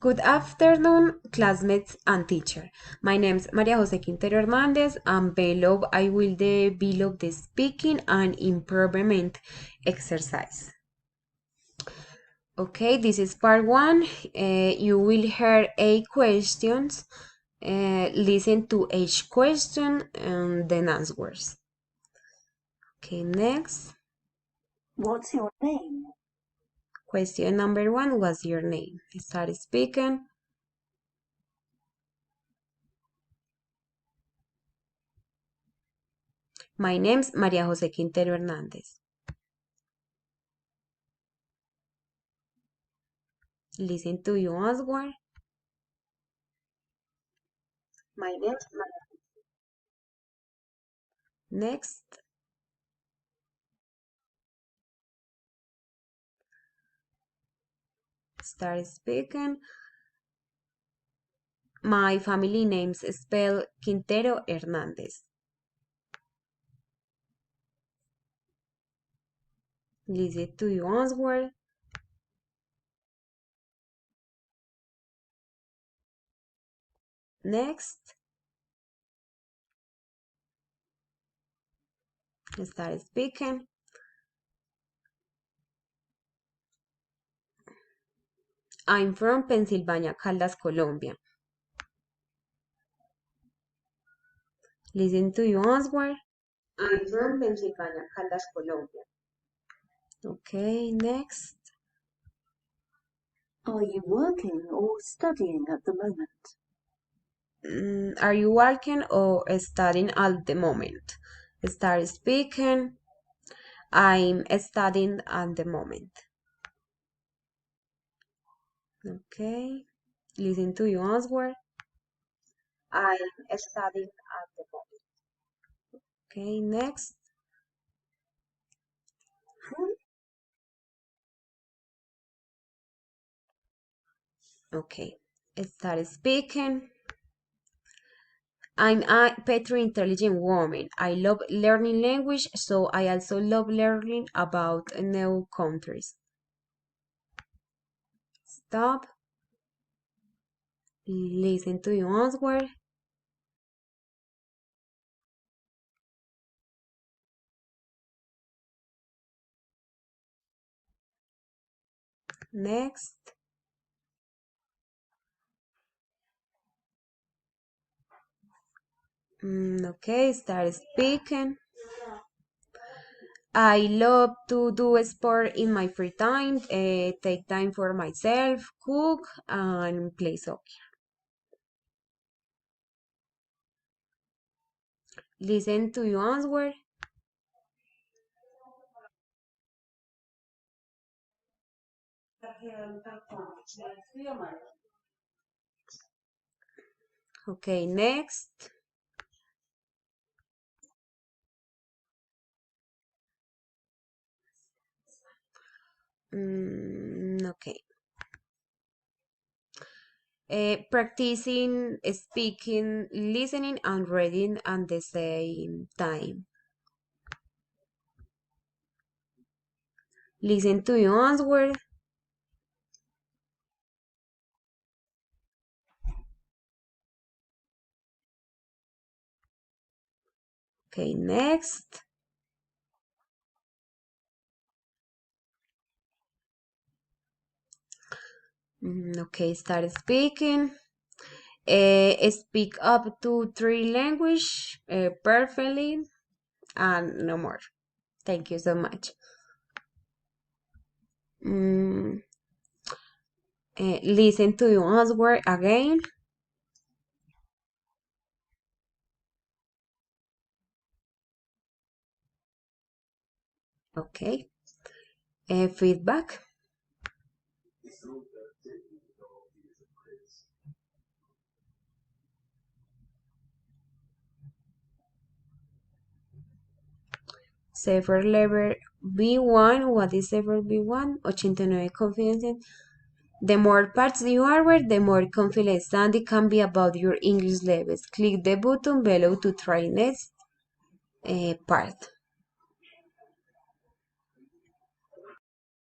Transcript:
Good afternoon, classmates and teacher. My name is Maria Jose Quintero Hernandez, and below I will develop the speaking and improvement exercise. Okay, this is part one. You will hear 8 questions. Listen to each question and then answers. Okay, next. What's your name? Question number 1, what's your name? Start speaking. My name's Maria Jose Quintero Hernandez. Listen to your answer. My name's Maria. Next. Start speaking. My family name's spelled Quintero Hernandez. Listen to your answer. Next. Start speaking. I'm from Pennsylvania, Caldas, Colombia. Listen to your answer. I'm from Pennsylvania, Caldas, Colombia. Okay, next. Are you working or studying at the moment? Are you working or studying at the moment? Start speaking. I'm studying at the moment. Okay. Listen to your answer. I'm studying at the moment. Okay, next. Okay, start speaking. I'm a petty intelligent woman. I love learning language, so I also love learning about new countries. Stop. Listen to your answer. Next. Okay, start speaking. I love to do sport in my free time, take time for myself, cook, and play soccer. Listen to your answer. Okay, next. Okay. Practicing speaking, listening, and reading at the same time. Listen to your answer. Okay, next. Okay, start speaking. Speak up to 3 language perfectly and no more. Thank you so much. Listen to your answer again. Okay. Feedback. Safer level B1. What is safer B1? 89 confidence. The more parts you are, the more confident Sandy can be about your English levels. Click the button below to try next part.